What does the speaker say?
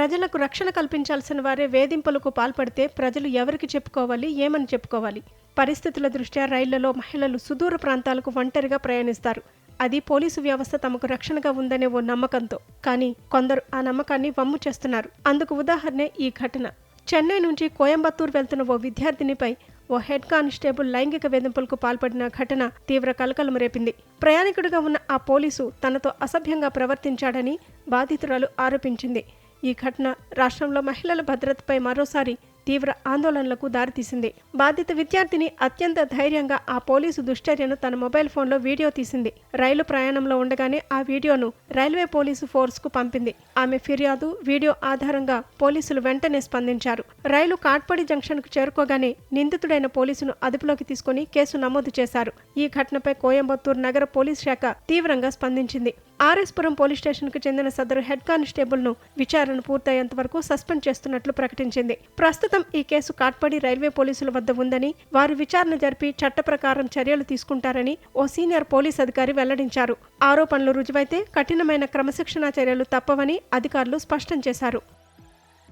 ప్రజలకు రక్షణ కల్పించాల్సిన వారే వేధింపులకు పాల్పడితే ప్రజలు ఎవరికి చెప్పుకోవాలి, ఏమని చెప్పుకోవాలి? పరిస్థితుల దృష్ట్యా రైళ్లలో మహిళలు సుదూర ప్రాంతాలకు ఒంటరిగా ప్రయాణిస్తారు. అది పోలీసు వ్యవస్థ తమకు రక్షణగా ఉందనే ఓ నమ్మకంతో. కానీ కొందరు ఆ నమ్మకాన్ని వమ్ము చేస్తున్నారు. అందుకు ఉదాహరణే ఈ ఘటన. చెన్నై నుంచి కోయంబత్తూరు వెళ్తున్న ఓ విద్యార్థినిపై ఓ హెడ్ కానిస్టేబుల్ లైంగిక వేధింపులకు పాల్పడిన ఘటన తీవ్ర కలకలం రేపింది. ప్రయాణికుడిగా ఉన్న ఆ పోలీసు తనతో అసభ్యంగా ప్రవర్తించాడని బాధితురాలు ఆరోపించింది. ఈ ఘటన రాష్ట్రంలో మహిళల భద్రతపై మరోసారి తీవ్ర ఆందోళనలకు దారితీసింది. బాధిత విద్యార్థిని అత్యంత ధైర్యంగా ఆ పోలీసు దుశ్చర్యను తన మొబైల్ ఫోన్లో వీడియో తీసింది. రైలు ప్రయాణంలో ఉండగానే ఆ వీడియోను రైల్వే పోలీసు ఫోర్స్కు పంపింది. ఆమె ఫిర్యాదు, వీడియో ఆధారంగా పోలీసులు వెంటనే స్పందించారు. రైలు కాట్పడి జంక్షన్కు చేరుకోగానే నిందితుడైన పోలీసును అదుపులోకి తీసుకుని కేసు నమోదు చేశారు. ఈ ఘటనపై కోయంబత్తూరు నగర పోలీస్ శాఖ తీవ్రంగా స్పందించింది. ఆర్ఎస్పురం పోలీస్ స్టేషన్కు చెందిన సదరు హెడ్ కానిస్టేబుల్ను విచారణ పూర్తయ్యేంత వరకు సస్పెండ్ చేస్తున్నట్లు ప్రకటించింది. ప్రస్తుతం ఈ కేసు కాట్పడి రైల్వే పోలీసుల వద్ద ఉందని, వారు విచారణ జరిపి చట్ట ప్రకారం చర్యలు తీసుకుంటారని ఓ సీనియర్ పోలీస్ అధికారి వెల్లడించారు. ఆరోపణలు రుజువైతే కఠినమైన క్రమశిక్షణా చర్యలు తప్పవని అధికారులు స్పష్టం చేశారు.